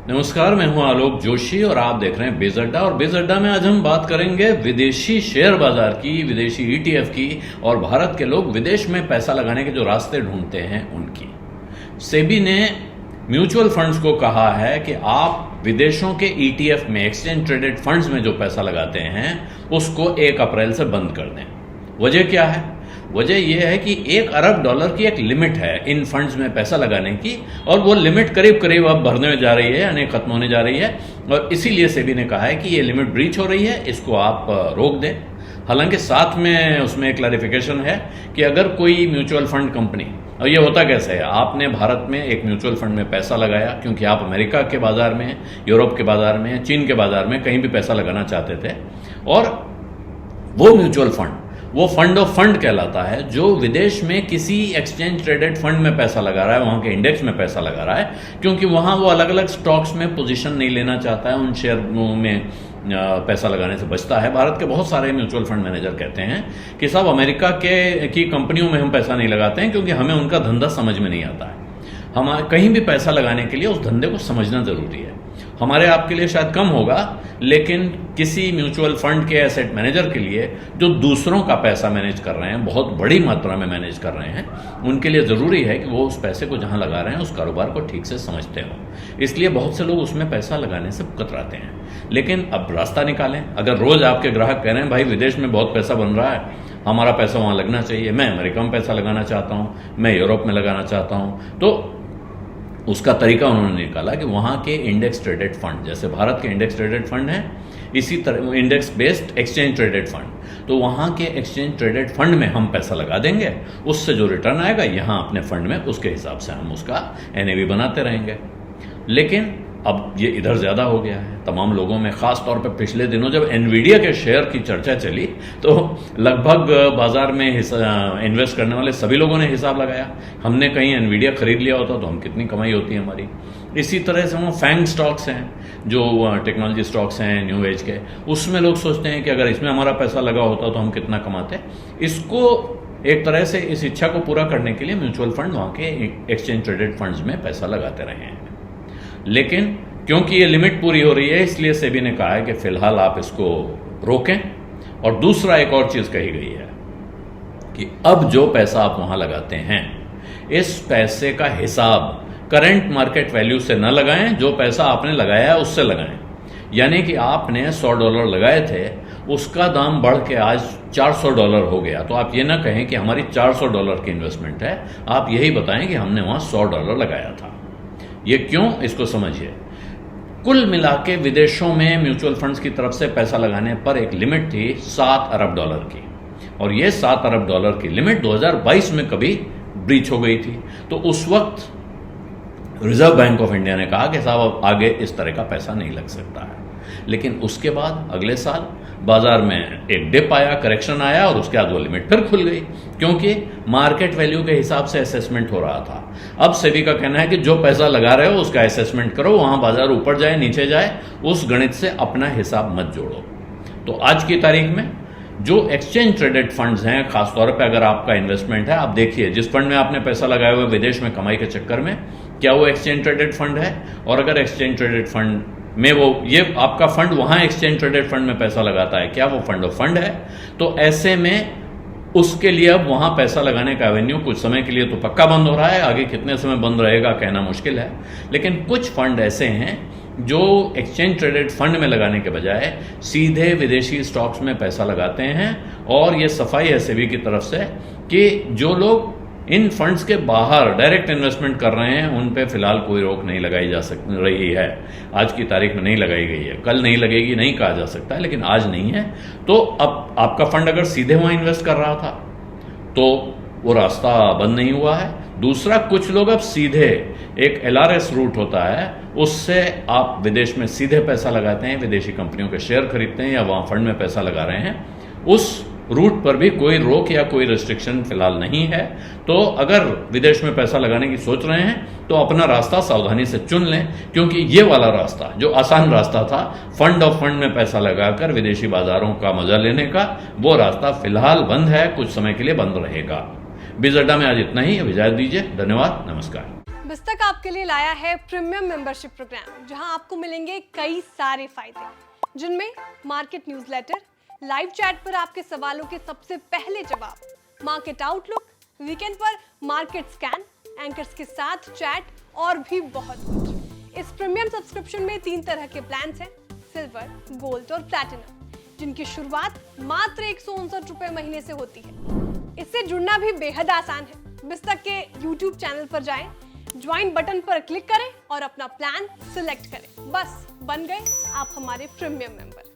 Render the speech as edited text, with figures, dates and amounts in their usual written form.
नमस्कार, मैं हूं आलोक जोशी और आप देख रहे हैं बेज अड्डा। और बेज अड्डा में आज हम बात करेंगे विदेशी शेयर बाजार की, विदेशी ईटीएफ की और भारत के लोग विदेश में पैसा लगाने के जो रास्ते ढूंढते हैं उनकी। सेबी ने म्यूचुअल फंड्स को कहा है कि आप विदेशों के ईटीएफ में, एक्सचेंज ट्रेडेड फंड्स में जो पैसा लगाते हैं उसको 1 अप्रैल से बंद कर दें। वजह क्या है? वजह यह है कि $1 अरब की एक लिमिट है इन फंड्स में पैसा लगाने की, और वो लिमिट करीब करीब अब भरने जा रही है, यानी खत्म होने जा रही है। और इसीलिए सेबी ने कहा है कि ये लिमिट ब्रीच हो रही है, इसको आप रोक दें। हालांकि साथ में उसमें क्लैरिफिकेशन है कि अगर कोई म्यूचुअल फंड कंपनी, और ये होता कैसे है, आपने भारत में एक म्यूचुअल फंड में पैसा लगाया क्योंकि आप अमेरिका के बाजार में, यूरोप के बाजार में, चीन के बाजार में कहीं भी पैसा लगाना चाहते थे, और वो म्यूचुअल फंड वो फंड ऑफ फंड कहलाता है जो विदेश में किसी एक्सचेंज ट्रेडेड फंड में पैसा लगा रहा है, वहां के इंडेक्स में पैसा लगा रहा है, क्योंकि वहां वो अलग अलग स्टॉक्स में पोजीशन नहीं लेना चाहता है, उन शेयरों में पैसा लगाने से बचता है। भारत के बहुत सारे म्यूचुअल फंड मैनेजर कहते हैं कि साहब अमेरिका की कंपनियों में हम पैसा नहीं लगाते हैं क्योंकि हमें उनका धंधा समझ में नहीं आता है। हम कहीं भी पैसा लगाने के लिए उस धंधे को समझना जरूरी है। हमारे आपके लिए शायद कम होगा, लेकिन किसी म्यूचुअल फंड के एसेट मैनेजर के लिए जो दूसरों का पैसा मैनेज कर रहे हैं, बहुत बड़ी मात्रा में मैनेज कर रहे हैं, उनके लिए जरूरी है कि वो उस पैसे को जहां लगा रहे हैं उस कारोबार को ठीक से समझते हो। इसलिए बहुत से लोग उसमें पैसा लगाने से कतराते हैं। लेकिन अब रास्ता निकालें। अगर रोज आपके ग्राहक कह रहे हैं भाई विदेश में बहुत पैसा बन रहा है, हमारा पैसा वहां लगना चाहिए, मैं अमेरिका में पैसा लगाना चाहता हूं, मैं यूरोप में लगाना चाहता हूं, तो उसका तरीका उन्होंने निकाला कि वहां के इंडेक्स ट्रेडेड फंड, जैसे भारत के इंडेक्स ट्रेडेड फंड है, इसी तरह index based exchange traded fund, तो वहां के एक्सचेंज ट्रेडेड फंड में हम पैसा लगा देंगे, उससे जो रिटर्न आएगा यहां अपने फंड में, उसके हिसाब से हम उसका एनएवी बनाते रहेंगे। लेकिन अब ये इधर ज्यादा हो गया है तमाम लोगों में, खास तौर पे पिछले दिनों जब एनवीडिया के शेयर की चर्चा चली तो लगभग बाजार में इन्वेस्ट करने वाले सभी लोगों ने हिसाब लगाया, हमने कहीं एनवीडिया खरीद लिया होता तो हम कितनी कमाई होती है हमारी। इसी तरह से वो फैंग स्टॉक्स हैं, जो टेक्नोलॉजी स्टॉक्स हैं न्यू एज के, उसमें लोग सोचते हैं कि अगर इसमें हमारा पैसा लगा होता तो हम कितना कमाते। इसको एक तरह से इस इच्छा को पूरा करने के लिए म्यूचुअल फंड वहां के एक्सचेंज ट्रेडेड फंड्स में पैसा लगाते रहे हैं। लेकिन क्योंकि ये लिमिट पूरी हो रही है, इसलिए सेबी ने कहा है कि फिलहाल आप इसको रोकें। और दूसरा एक और चीज कही गई है कि अब जो पैसा आप वहां लगाते हैं, इस पैसे का हिसाब करंट मार्केट वैल्यू से न लगाएं, जो पैसा आपने लगाया है उससे लगाएं। यानी कि आपने $100 लगाए थे, उसका दाम बढ़ के आज $400 हो गया, तो आप ये ना कहें कि हमारी $400 की इन्वेस्टमेंट है, आप यही बताएं कि हमने वहां $100 लगाया था। ये क्यों, इसको समझिए। कुल मिला के विदेशों में म्यूचुअल फंड्स की तरफ से पैसा लगाने पर एक लिमिट थी $7 अरब की, और ये $7 अरब की लिमिट 2022 में कभी ब्रीच हो गई थी। तो उस वक्त रिजर्व बैंक ऑफ इंडिया ने कहा कि साहब अब आगे इस तरह का पैसा नहीं लग सकता है। लेकिन उसके बाद अगले साल बाजार में एक डिप आया, करेक्शन आया, और उसके बाद वो लिमिट फिर खुल गई, क्योंकि मार्केट वैल्यू के हिसाब से असेसमेंट हो रहा था। अब सेबी का कहना है कि जो पैसा लगा रहे हो उसका असेसमेंट करो, वहां बाजार ऊपर जाए नीचे जाए उस गणित से अपना हिसाब मत जोड़ो। तो आज की तारीख में जो एक्सचेंज ट्रेडेड फंड्स हैं, खासतौर पर अगर आपका इन्वेस्टमेंट है, आप देखिए जिस फंड में आपने पैसा लगाया हुआ विदेश में कमाई के चक्कर में, क्या वो एक्सचेंज ट्रेडेड फंड है? और अगर एक्सचेंज ट्रेडेड फंड में ये आपका फंड वहां एक्सचेंज ट्रेडेड फंड में पैसा लगाता है, क्या वो फंड ऑफ फंड है? तो ऐसे में उसके लिए अब वहां पैसा लगाने का एवेन्यू कुछ समय के लिए तो पक्का बंद हो रहा है, आगे कितने समय बंद रहेगा कहना मुश्किल है। लेकिन कुछ फंड ऐसे हैं जो एक्सचेंज ट्रेडेड फंड में लगाने के बजाय सीधे विदेशी स्टॉक्स में पैसा लगाते हैं, और ये सफाई है सेबी की तरफ से कि जो लोग इन फंड्स के बाहर डायरेक्ट इन्वेस्टमेंट कर रहे हैं उन पे फिलहाल कोई रोक नहीं लगाई जा रही है। आज की तारीख में नहीं लगाई गई है, कल नहीं लगेगी नहीं कहा जा सकता है, लेकिन आज नहीं है। तो अब आपका फंड अगर सीधे वहां इन्वेस्ट कर रहा था तो वो रास्ता बंद नहीं हुआ है। दूसरा, कुछ लोग अब सीधे एक LRS रूट होता है, उससे आप विदेश में सीधे पैसा लगाते हैं, विदेशी कंपनियों के शेयर खरीदते हैं या वहां फंड में पैसा लगा रहे हैं। उस रूट पर भी कोई रोक या कोई रिस्ट्रिक्शन फिलहाल नहीं है। तो अगर विदेश में पैसा लगाने की सोच रहे हैं तो अपना रास्ता सावधानी से चुन लें, क्योंकि ये वाला रास्ता जो आसान रास्ता था फंड ऑफ फंड में पैसा लगाकर विदेशी बाजारों का मजा लेने का, वो रास्ता फिलहाल बंद है, कुछ समय के लिए बंद रहेगा। बेज अड्डा में आज इतना ही, अब इजाजत दीजिए। धन्यवाद, नमस्कार। बिस्तक आपके लिए लाया है प्रीमियम मेंबरशिप प्रोग्राम, जहां आपको मिलेंगे कई सारे फायदे, जिनमें मार्केट न्यूज़लेटर, लाइव चैट पर आपके सवालों के सबसे पहले जवाब, मार्केट आउटलुक, वीकेंड पर मार्केट स्कैन, एंकर्स के साथ चैट और भी बहुत कुछ। इस प्रीमियम सब्सक्रिप्शन में 3 तरह के प्लान्स हैं, सिल्वर, गोल्ड और प्लैटिनम, जिनकी शुरुआत मात्र 159 रुपए महीने से होती है। इससे जुड़ना भी बेहद आसान है। बिस्तक के YouTube चैनल पर जाएं, ज्वाइन बटन पर क्लिक करें और अपना प्लान सिलेक्ट करें। बस बन गए आप हमारे प्रीमियम मेंबर।